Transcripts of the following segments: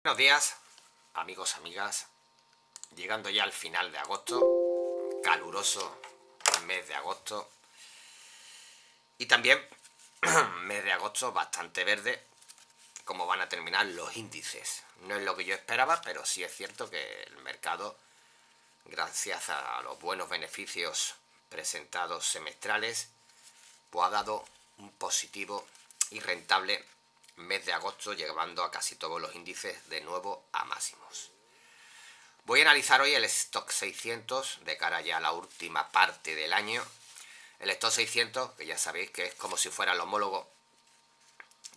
Buenos días, amigos, amigas. Llegando ya al final de agosto, caluroso mes de agosto. Y también mes de agosto bastante verde, como van a terminar los índices. No es lo que yo esperaba, pero sí es cierto que el mercado, gracias a los buenos beneficios presentados semestrales, pues ha dado un positivo y rentable mes de agosto, llevando a casi todos los índices de nuevo a máximos. Voy a analizar hoy el Stock 600 de cara ya a la última parte del año. El Stock 600, que ya sabéis que es como si fuera el homólogo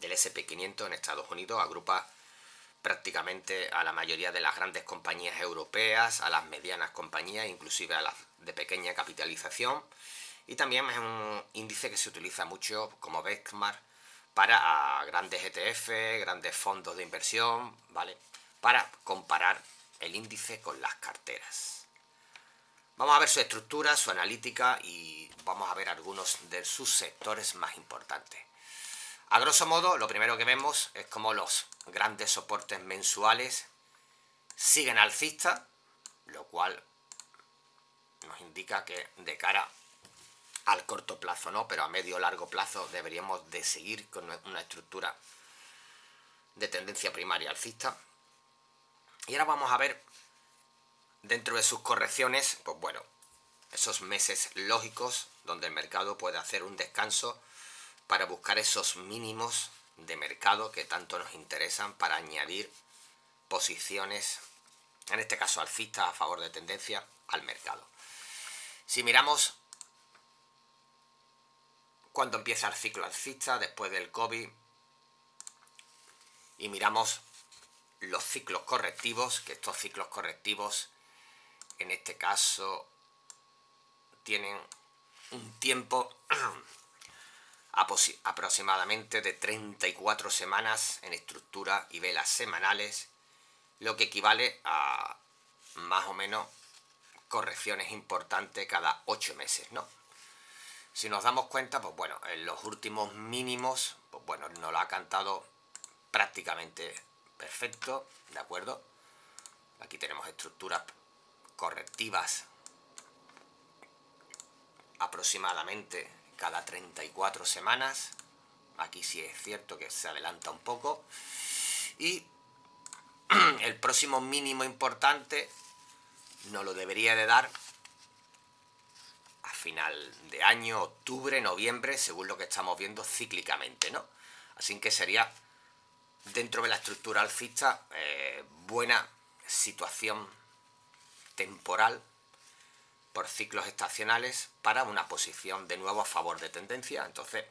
del SP500 en Estados Unidos, agrupa prácticamente a la mayoría de las grandes compañías europeas, a las medianas compañías, inclusive a las de pequeña capitalización. Y también es un índice que se utiliza mucho como benchmark para grandes ETF, grandes fondos de inversión, ¿vale? Para comparar el índice con las carteras. Vamos a ver su estructura, su analítica y vamos a ver algunos de sus sectores más importantes. A grosso modo, lo primero que vemos es como los grandes soportes mensuales siguen alcistas, lo cual nos indica que de cara al corto plazo no, pero a medio o largo plazo deberíamos de seguir con una estructura de tendencia primaria alcista. Y ahora vamos a ver dentro de sus correcciones, pues bueno, esos meses lógicos donde el mercado puede hacer un descanso para buscar esos mínimos de mercado que tanto nos interesan para añadir posiciones, en este caso alcistas a favor de tendencia, al mercado. Si miramos cuando empieza el ciclo alcista después del COVID y miramos los ciclos correctivos, que estos ciclos correctivos en este caso tienen un tiempo aproximadamente de 34 semanas en estructura y velas semanales, lo que equivale a más o menos correcciones importantes cada 8 meses, ¿no? Si nos damos cuenta, pues bueno, en los últimos mínimos, pues bueno, nos lo ha cantado prácticamente perfecto, ¿de acuerdo? Aquí tenemos estructuras correctivas aproximadamente cada 34 semanas. Aquí sí es cierto que se adelanta un poco. Y el próximo mínimo importante nos lo debería de dar a final de año, octubre, noviembre, según lo que estamos viendo cíclicamente, ¿no? Así que sería, dentro de la estructura alcista, buena situación temporal por ciclos estacionales para una posición de nuevo a favor de tendencia. Entonces,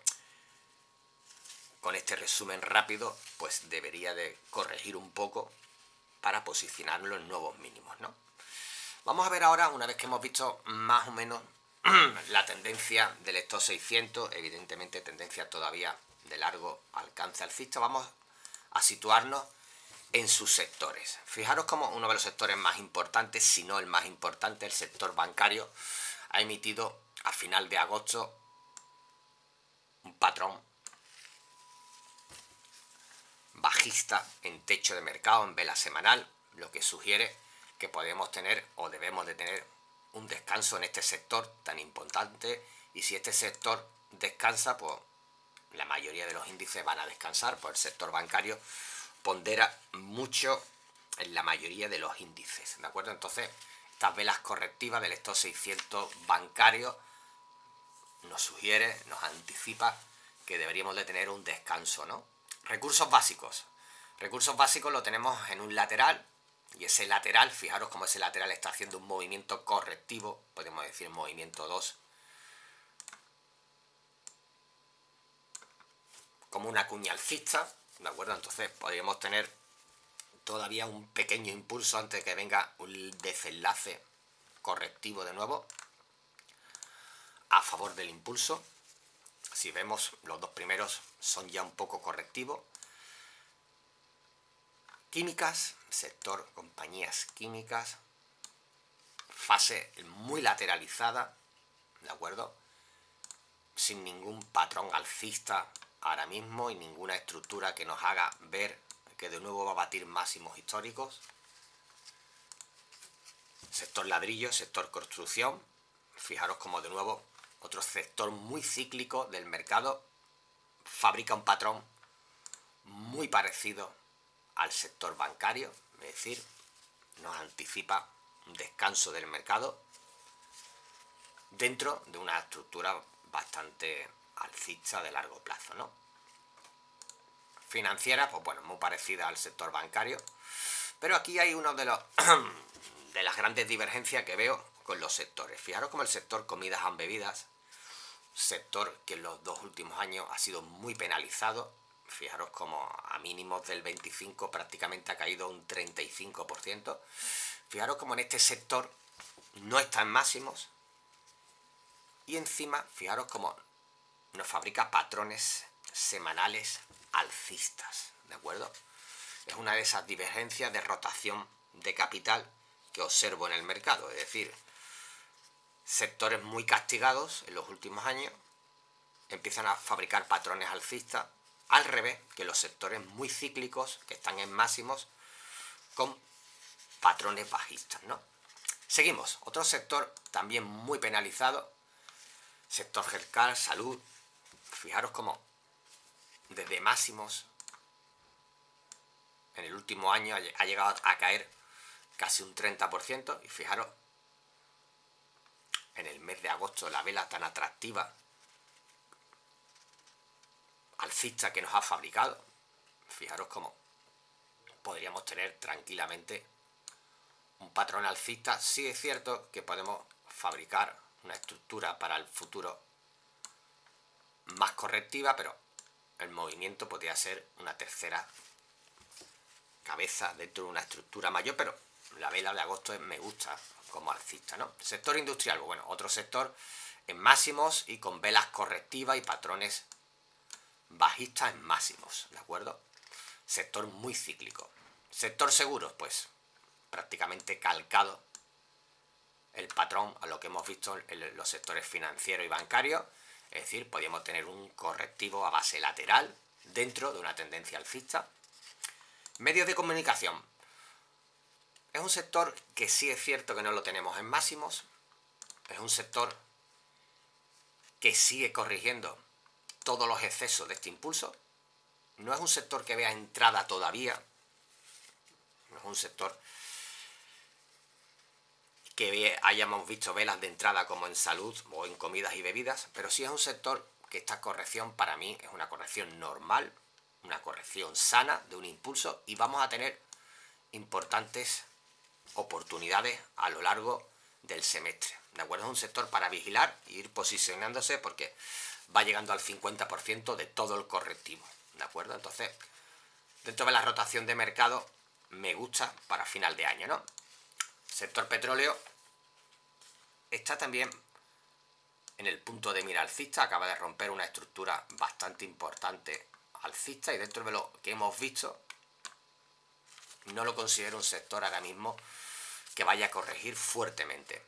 con este resumen rápido, pues debería de corregir un poco para posicionarlo en nuevos mínimos, ¿no? Vamos a ver ahora, una vez que hemos visto más o menos la tendencia del Stock 600, evidentemente tendencia todavía de largo alcance alcista, vamos a situarnos en sus sectores. Fijaros como uno de los sectores más importantes, si no el más importante, el sector bancario, ha emitido a final de agosto un patrón bajista en techo de mercado en vela semanal, lo que sugiere que podemos tener o debemos de tener un descanso en este sector tan importante, y si este sector descansa, pues la mayoría de los índices van a descansar, pues el sector bancario pondera mucho en la mayoría de los índices, ¿de acuerdo? Entonces, estas velas correctivas del Stock 600 bancario nos sugiere, nos anticipa que deberíamos de tener un descanso, ¿no? Recursos básicos. Recursos básicos lo tenemos en un lateral, y ese lateral, fijaros cómo ese lateral está haciendo un movimiento correctivo, podemos decir movimiento 2, como una cuña alcista, ¿de acuerdo? Entonces podríamos tener todavía un pequeño impulso antes de que venga un desenlace correctivo de nuevo a favor del impulso. Si vemos, los dos primeros son ya un poco correctivos. Químicas, sector compañías químicas, fase muy lateralizada, ¿de acuerdo? Sin ningún patrón alcista ahora mismo y ninguna estructura que nos haga ver que de nuevo va a batir máximos históricos. Sector ladrillo, sector construcción. Fijaros como de nuevo otro sector muy cíclico del mercado fabrica un patrón muy parecido al sector bancario, es decir, nos anticipa un descanso del mercado dentro de una estructura bastante alcista de largo plazo, ¿no? Financiera, pues bueno, muy parecida al sector bancario, pero aquí hay uno de los de las grandes divergencias que veo con los sectores. Fijaros como el sector comidas and bebidas, sector que en los 2 últimos años ha sido muy penalizado. Fijaros como a mínimos del 25 prácticamente ha caído un 35%. Fijaros como en este sector no está en máximos y encima fijaros como nos fabrica patrones semanales alcistas, ¿de acuerdo? Es una de esas divergencias de rotación de capital que observo en el mercado, es decir, sectores muy castigados en los últimos años empiezan a fabricar patrones alcistas, al revés que los sectores muy cíclicos que están en máximos con patrones bajistas, ¿no? Seguimos, otro sector también muy penalizado, sector healthcare, salud. Fijaros como desde máximos en el último año ha llegado a caer casi un 30% y fijaros en el mes de agosto la vela tan atractiva alcista que nos ha fabricado. Fijaros cómo podríamos tener tranquilamente un patrón alcista. Sí es cierto que podemos fabricar una estructura para el futuro más correctiva, pero el movimiento podría ser una tercera cabeza dentro de una estructura mayor, pero la vela de agosto me gusta como alcista, ¿no? Sector industrial, bueno, otro sector en máximos y con velas correctivas y patrones bajistas en máximos, ¿de acuerdo? Sector muy cíclico. Sector seguros, pues prácticamente calcado el patrón a lo que hemos visto en los sectores financieros y bancarios, es decir, podríamos tener un correctivo a base lateral dentro de una tendencia alcista. Medios de comunicación. Es un sector que sí es cierto que no lo tenemos en máximos, es un sector que sigue corrigiendo todos los excesos de este impulso, no es un sector que vea entrada todavía, no es un sector que hayamos visto velas de entrada como en salud o en comidas y bebidas, pero sí es un sector que esta corrección para mí es una corrección normal, una corrección sana de un impulso y vamos a tener importantes oportunidades a lo largo del semestre, ¿de acuerdo? Es un sector para vigilar e ir posicionándose porque va llegando al 50% de todo el correctivo, ¿de acuerdo? Entonces, dentro de la rotación de mercado me gusta para final de año, ¿no? Sector petróleo está también en el punto de mira alcista, acaba de romper una estructura bastante importante alcista y dentro de lo que hemos visto no lo considero un sector ahora mismo que vaya a corregir fuertemente.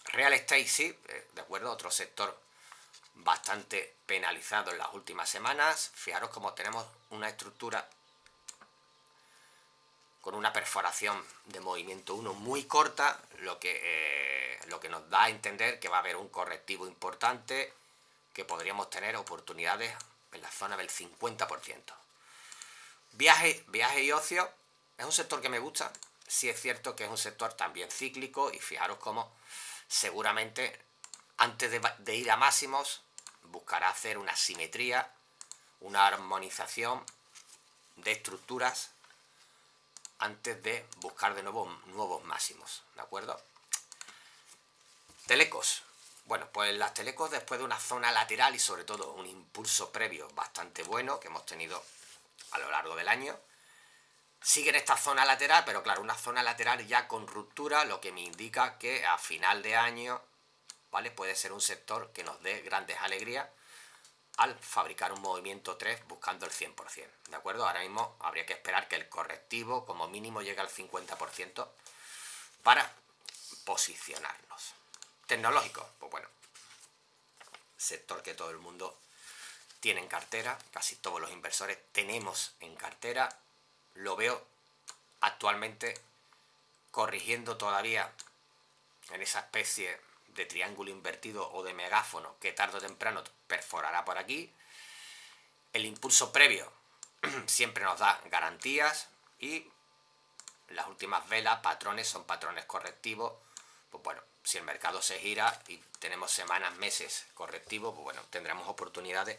Real estate sí, de acuerdo, otro sector bastante penalizado en las últimas semanas. Fijaros cómo tenemos una estructura con una perforación de movimiento 1 muy corta, lo que nos da a entender que va a haber un correctivo importante, que podríamos tener oportunidades en la zona del 50%. Viaje y ocio es un sector que me gusta. Sí es cierto que es un sector también cíclico y fijaros cómo seguramente antes de ir a máximos buscará hacer una simetría, una armonización de estructuras antes de buscar de nuevo nuevos máximos, ¿de acuerdo? Telecos. Bueno, pues las telecos después de una zona lateral y sobre todo un impulso previo bastante bueno que hemos tenido a lo largo del año, sigue en esta zona lateral, pero claro, una zona lateral ya con ruptura, lo que me indica que a final de año, ¿vale? Puede ser un sector que nos dé grandes alegrías al fabricar un movimiento 3 buscando el 100%, ¿de acuerdo? Ahora mismo habría que esperar que el correctivo como mínimo llegue al 50% para posicionarnos. Tecnológico, pues bueno, sector que todo el mundo tiene en cartera, casi todos los inversores tenemos en cartera. lo veo actualmente corrigiendo todavía en esa especie de triángulo invertido o de megáfono que tarde o temprano perforará por aquí. El impulso previo siempre nos da garantías y las últimas velas, patrones, son patrones correctivos. Pues bueno, si el mercado se gira y tenemos semanas, meses correctivos, pues bueno, tendremos oportunidades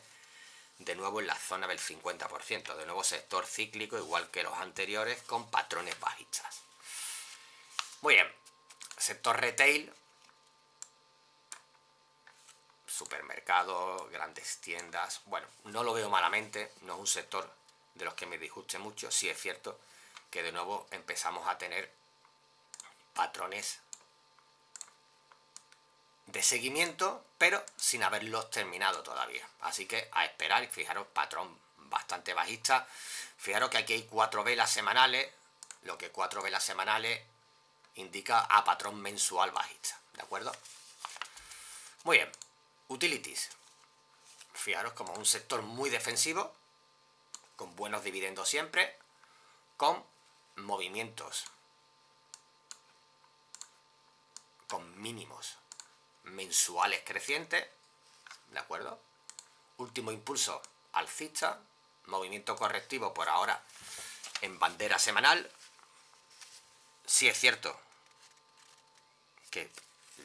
de nuevo en la zona del 50%, de nuevo sector cíclico igual que los anteriores con patrones bajistas. Muy bien, sector retail, supermercados, grandes tiendas, bueno, no lo veo malamente, no es un sector de los que me disguste mucho. Sí es cierto que de nuevo empezamos a tener patrones de seguimiento, pero sin haberlos terminado todavía. Así que a esperar, y fijaros, patrón bastante bajista. Fijaros que aquí hay 4 velas semanales, lo que 4 velas semanales indica a patrón mensual bajista, ¿de acuerdo? Muy bien, utilities. Fijaros como un sector muy defensivo, con buenos dividendos siempre, con movimientos, con mínimos mensuales crecientes, ¿de acuerdo? Último impulso alcista, movimiento correctivo por ahora en bandera semanal. Sí es cierto que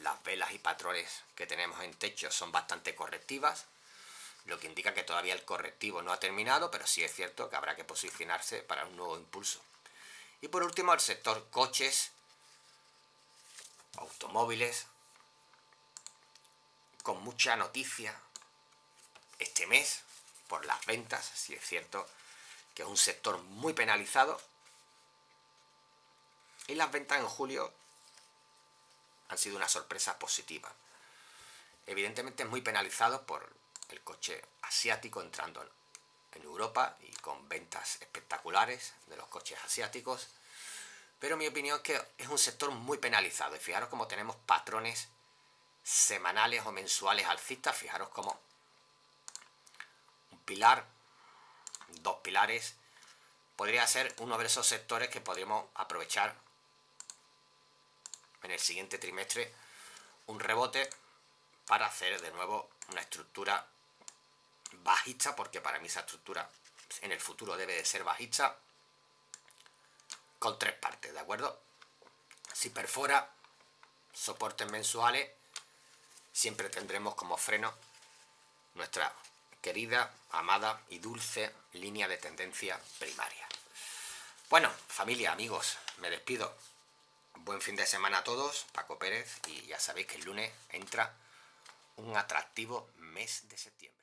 las velas y patrones que tenemos en techo son bastante correctivas, lo que indica que todavía el correctivo no ha terminado, pero sí es cierto que habrá que posicionarse para un nuevo impulso. Y por último, el sector coches, automóviles, con mucha noticia este mes por las ventas. Sí es cierto que es un sector muy penalizado y las ventas en julio han sido una sorpresa positiva. Evidentemente es muy penalizado por el coche asiático entrando en Europa y con ventas espectaculares de los coches asiáticos, pero mi opinión es que es un sector muy penalizado. Y fijaros cómo tenemos patrones semanales o mensuales alcistas. Fijaros cómo un pilar, 2 pilares, podría ser uno de esos sectores que podríamos aprovechar en el siguiente trimestre, un rebote para hacer de nuevo una estructura bajista, porque para mí esa estructura en el futuro debe de ser bajista, con 3 partes, ¿de acuerdo? Si perfora soportes mensuales, siempre tendremos como freno nuestra querida, amada y dulce línea de tendencia primaria. Bueno, familia, amigos, me despido. Buen fin de semana a todos, Paco Pérez, y ya sabéis que el lunes entra un atractivo mes de septiembre.